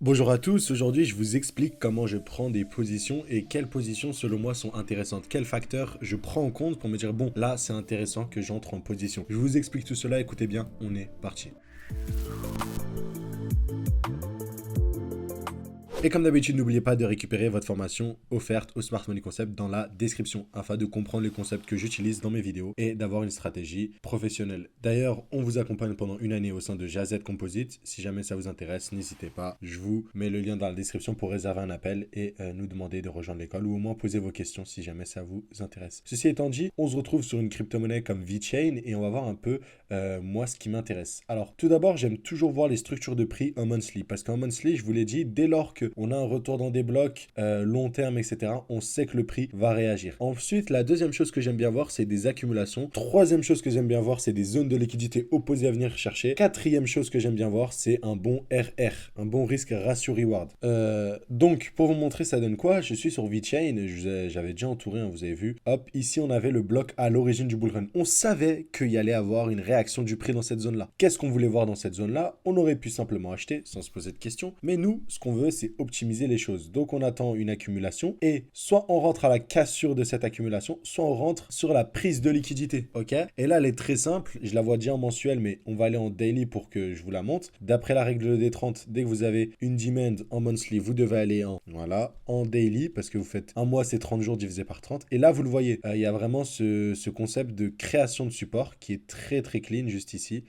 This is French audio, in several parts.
Bonjour à tous, aujourd'hui je vous explique comment je prends des positions et quelles positions selon moi sont intéressantes. Quels facteurs je prends en compte pour me dire bon là c'est intéressant que j'entre en position. Je vous explique tout cela, écoutez bien, on est parti. Et comme d'habitude, n'oubliez pas de récupérer votre formation offerte au Smart Money Concept dans la description afin de comprendre les concepts que j'utilise dans mes vidéos et d'avoir une stratégie professionnelle. D'ailleurs, on vous accompagne pendant une année au sein de Jazet Composite. Si jamais ça vous intéresse, n'hésitez pas. Je vous mets le lien dans la description pour réserver un appel et nous demander de rejoindre l'école ou au moins poser vos questions si jamais ça vous intéresse. Ceci étant dit, on se retrouve sur une crypto-monnaie comme VeChain et on va voir un peu moi ce qui m'intéresse. Alors, tout d'abord, j'aime toujours voir les structures de prix en monthly parce qu'en monthly, je vous l'ai dit, dès lors qu'on a un retour dans des blocs long terme, etc., on sait que le prix va réagir. Ensuite, la deuxième chose que j'aime bien voir, c'est des accumulations. Troisième chose que j'aime bien voir, c'est des zones de liquidité opposées à venir chercher. Quatrième chose que j'aime bien voir, c'est un bon RR, un bon risque ratio reward. Donc, pour vous montrer ça donne quoi, je suis sur VeChain, j'avais déjà entouré, hein, vous avez vu. Hop, ici on avait le bloc à l'origine du bullrun. On savait qu'il y allait avoir une réaction du prix dans cette zone-là. Qu'est-ce qu'on voulait voir dans cette zone-là? On aurait pu simplement acheter sans se poser de questions. Mais nous, ce qu'on veut, c'est optimiser les choses. Donc on attend une accumulation et soit on rentre à la cassure de cette accumulation, soit on rentre sur la prise de liquidité. Ok? Et là, elle est très simple. Je la vois déjà en mensuel, mais on va aller en daily pour que je vous la montre. D'après la règle des 30, dès que vous avez une demand en monthly, vous devez aller en daily parce que vous faites un mois, c'est 30 jours divisé par 30. Et là, vous le voyez, il y a vraiment ce concept de création de support qui est très très clean juste ici.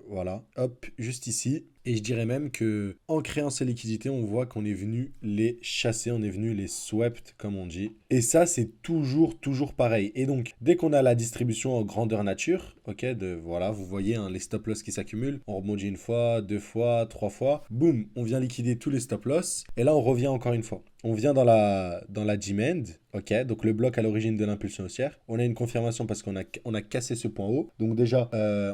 Voilà, hop, juste ici. Et je dirais même que en créant ces liquidités, on voit qu'on est venu les chasser, on est venu les swept, comme on dit. Et ça, c'est toujours pareil. Et donc, dès qu'on a la distribution en grandeur nature, ok, voilà, vous voyez les stop loss qui s'accumulent. On rebondit une fois, deux fois, trois fois. Boum, on vient liquider tous les stop loss. Et là, on revient encore une fois. On vient dans la demand, ok, donc le bloc à l'origine de l'impulsion haussière. On a une confirmation parce qu'on a cassé ce point haut. Donc déjà,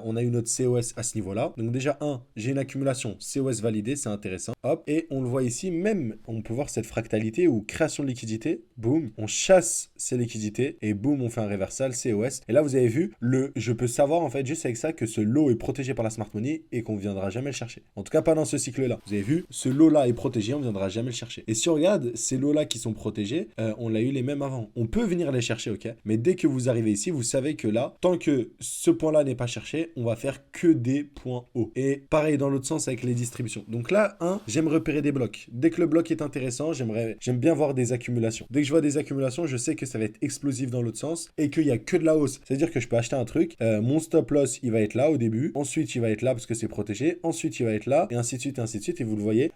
on a eu notre COS à ce niveau-là. Donc déjà, j'ai une accumulation COS validée, c'est intéressant. Hop, et on le voit ici, même, on peut voir cette fractalité ou création de liquidité. Boum, on chasse ces liquidités et boum, on fait un reversal COS. Et là, vous avez vu, je peux savoir en fait juste avec ça que ce lot est protégé par la smart money et qu'on ne viendra jamais le chercher. En tout cas, pas dans ce cycle-là. Vous avez vu, ce lot-là est protégé, on ne viendra jamais le chercher. Et si on regarde, ces lots-là qui sont protégés, on l'a eu les mêmes avant. On peut venir les chercher, ok? Mais dès que vous arrivez ici, vous savez que là, tant que ce point-là n'est pas cherché, on va faire que des points hauts. Et pareil dans l'autre sens avec les distributions. Donc là, j'aime repérer des blocs. Dès que le bloc est intéressant, j'aime bien voir des accumulations. Dès que je vois des accumulations, je sais que ça va être explosif dans l'autre sens et qu'il n'y a que de la hausse. C'est-à-dire que je peux acheter un truc, mon stop loss, il va être là au début, ensuite il va être là parce que c'est protégé, ensuite il va être là, et ainsi de suite, et ainsi de suite. Et vous le voyez,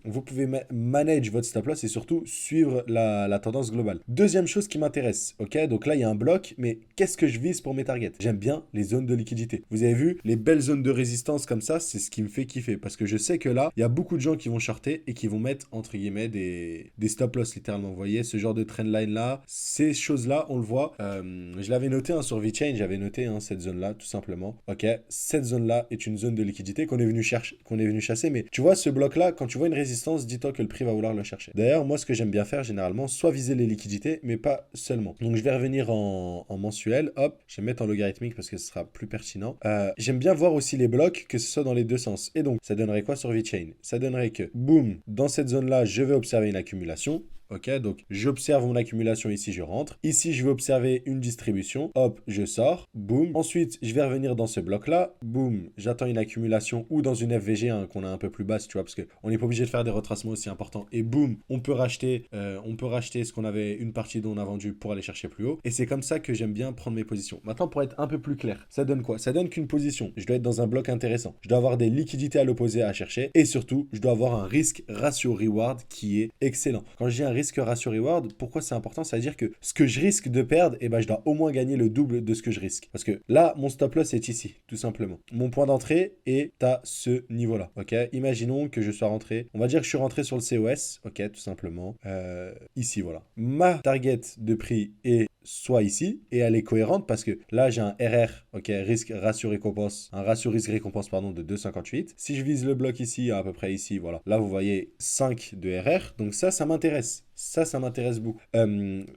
vous pouvez manage votre stop loss et surtout suivre la tendance globale. Deuxième chose qui m'intéresse, ok? Donc là, il y a un bloc, mais qu'est-ce que je vise pour mes targets? J'aime bien les zones de liquidité. Vous avez vu, les belles zones de résistance comme ça, c'est ce qui me fait kiffer parce que je sais que là, il y a beaucoup de gens qui vont shorter et qui vont mettre, entre guillemets, des stop loss littéralement. Vous voyez, ce genre de trendline là, ces choses-là, on le voit. Je l'avais noté sur VeChain, j'avais noté cette zone-là, tout simplement. Ok, cette zone-là est une zone de liquidité qu'on est venu chasser, mais tu vois, ce bloc-là, quand tu vois une résistance, dis-toi que le prix va vouloir le chercher. D'ailleurs, moi, ce que j'aime bien faire généralement, soit viser les liquidités, mais pas seulement. Donc, je vais revenir en mensuel. Hop, je vais mettre en logarithmique parce que ce sera plus pertinent. J'aime bien voir aussi les blocs, que ce soit dans les deux sens. Et donc, ça donnerait quoi sur VeChain? Ça donnerait que, boum, dans cette zone-là, je vais observer une accumulation. Ok, donc j'observe mon accumulation ici, je rentre. Ici, je vais observer une distribution. Hop, je sors. Boum. Ensuite, je vais revenir dans ce bloc-là. Boum, j'attends une accumulation ou dans une FVG qu'on a un peu plus basse, tu vois, parce qu'on n'est pas obligé de faire des retracements aussi importants. Et boum, on peut racheter ce qu'on avait, une partie dont on a vendu pour aller chercher plus haut. Et c'est comme ça que j'aime bien prendre mes positions. Maintenant, pour être un peu plus clair, ça donne quoi? Ça donne qu'une position. Je dois être dans un bloc intéressant. Je dois avoir des liquidités à l'opposé à chercher. Et surtout, je dois avoir un risque ratio reward qui est excellent. Quand je dis un risque ratio reward, pourquoi c'est important? Ça veut dire que ce que je risque de perdre, je dois au moins gagner le double de ce que je risque. Parce que là, mon stop loss est ici, tout simplement. Mon point d'entrée est à ce niveau-là. Ok, imaginons que je sois rentré. On va dire que je suis rentré sur le COS. Ok, tout simplement. Ici, voilà. Ma target de prix est soit ici, et elle est cohérente parce que là j'ai un RR, ok, risque ratio récompense, un ratio risque récompense pardon de 2,58. Si je vise le bloc ici, à peu près ici, voilà, là vous voyez 5 de RR, donc ça m'intéresse. ça m'intéresse beaucoup.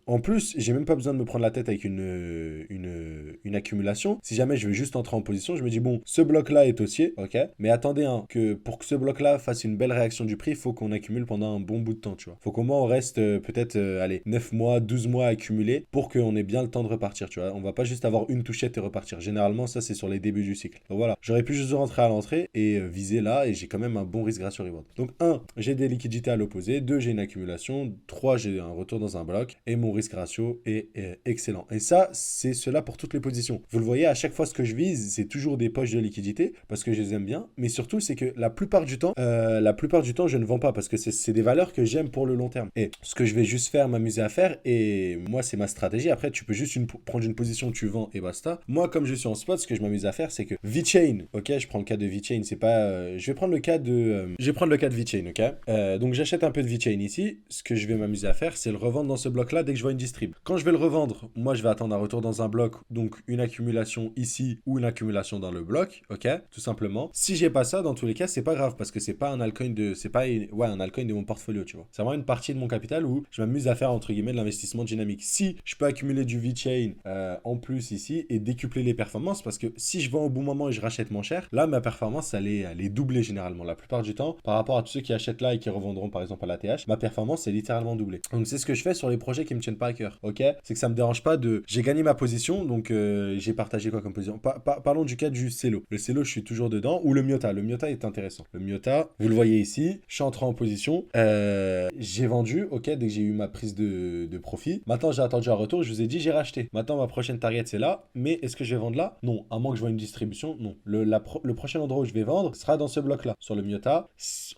En plus, j'ai même pas besoin de me prendre la tête avec une accumulation. Si jamais je veux juste entrer en position, je me dis, bon, ce bloc-là est haussier, ok, mais attendez, hein, que pour que ce bloc-là fasse une belle réaction du prix, il faut qu'on accumule pendant un bon bout de temps, tu vois. Faut qu'au moins on reste peut-être, allez, 9 mois, 12 mois accumulés pour qu'on ait bien le temps de repartir, tu vois. On va pas juste avoir une touchette et repartir. Généralement, ça, c'est sur les débuts du cycle. Donc voilà, j'aurais pu juste rentrer à l'entrée et viser là, et j'ai quand même un bon risque ratio reward. Donc 1, j'ai des liquidités à l'opposé. 2, j'ai une accumulation. 3, j'ai un retour dans un bloc. Et mon risque ratio est excellent. Et ça, c'est cela pour toutes les positions. Vous le voyez, à chaque fois, ce que je vise, c'est toujours des poches de liquidité parce que je les aime bien. Mais surtout, c'est que la plupart du temps, je ne vends pas parce que c'est des valeurs que j'aime pour le long terme. Et ce que je vais juste faire, m'amuser à faire, et moi, c'est ma stratégie. Après, tu peux juste prendre une position, tu vends et basta. Moi, comme je suis en spot, ce que je m'amuse à faire, c'est que VeChain, ok, je prends le cas de VeChain, c'est pas. Je vais prendre le cas de. Je vais prendre le cas de VeChain, ok. Donc, j'achète un peu de VeChain ici. Ce que je vais m'amuser à faire, c'est le revendre dans ce bloc-là dès que je vois une distrib. Quand je vais le revendre, moi, je vais attendre un retour dans un bloc, donc une accumulation ici ou une accumulation dans le bloc, ok, tout simplement. Si j'ai pas ça, dans tous les cas, c'est pas grave parce que c'est pas un altcoin de. C'est pas un altcoin de mon portfolio, tu vois. C'est vraiment une partie de mon capital où je m'amuse à faire, entre guillemets, de l'investissement dynamique. Si je peux accumuler du VeChain en plus ici et décupler les performances, parce que si je vends au bon moment et je rachète moins cher, là, ma performance, elle est doublée généralement. La plupart du temps, par rapport à tous ceux qui achètent là et qui revendront par exemple à l'ATH, ma performance est littéralement doublée. Donc, c'est ce que je fais sur les projets qui me tiennent pas à cœur, ok. C'est que ça me dérange pas de. J'ai gagné ma position, donc j'ai partagé quoi comme position. Parlons du cas du Celo. Le Celo, je suis toujours dedans, ou le Miota. Le Miota est intéressant. Le Miota, vous le voyez ici, je suis entré en position, j'ai vendu, ok, dès que j'ai eu ma prise de profit. Maintenant, j'ai attendu un retour, je vous ai dit, j'ai racheté. Maintenant, ma prochaine target, c'est là, mais est-ce que je vais vendre là? Non, à moins que je vois une distribution, non. Le prochain endroit où je vais vendre sera dans ce bloc-là. Sur le Miota,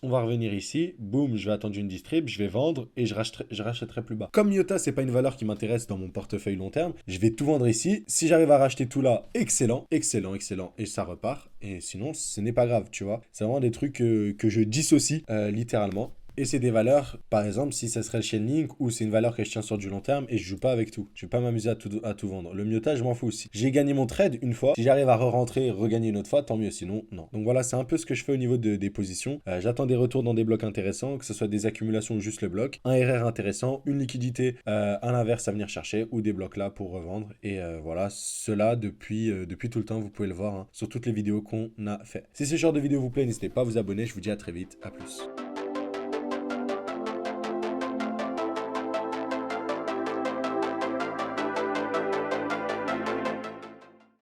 on va revenir ici, boum, je vais attendre une distrib, je vais vendre et je rachèterai plus bas. Comme Miota, c'est pas une valeur qui m'intéresse dans mon portefeuille long terme, je vais tout vendre ici. Si j'arrive à racheter tout là, excellent, excellent, excellent, et ça repart. Et sinon, ce n'est pas grave, tu vois. C'est vraiment des trucs que je dissocie littéralement. Et c'est des valeurs, par exemple, si ça serait le Chainlink, ou c'est une valeur que je tiens sur du long terme et je joue pas avec tout. Je vais pas m'amuser à tout vendre. Le Miota, je m'en fous aussi. J'ai gagné mon trade une fois. Si j'arrive à re-rentrer et regagner une autre fois, tant mieux. Sinon, non. Donc voilà, c'est un peu ce que je fais au niveau des positions. J'attends des retours dans des blocs intéressants, que ce soit des accumulations ou juste le bloc. Un RR intéressant, une liquidité à l'inverse à venir chercher, ou des blocs là pour revendre. Et voilà, cela depuis tout le temps, vous pouvez le voir sur toutes les vidéos qu'on a fait. Si ce genre de vidéo vous plaît, n'hésitez pas à vous abonner. Je vous dis à très vite. À plus.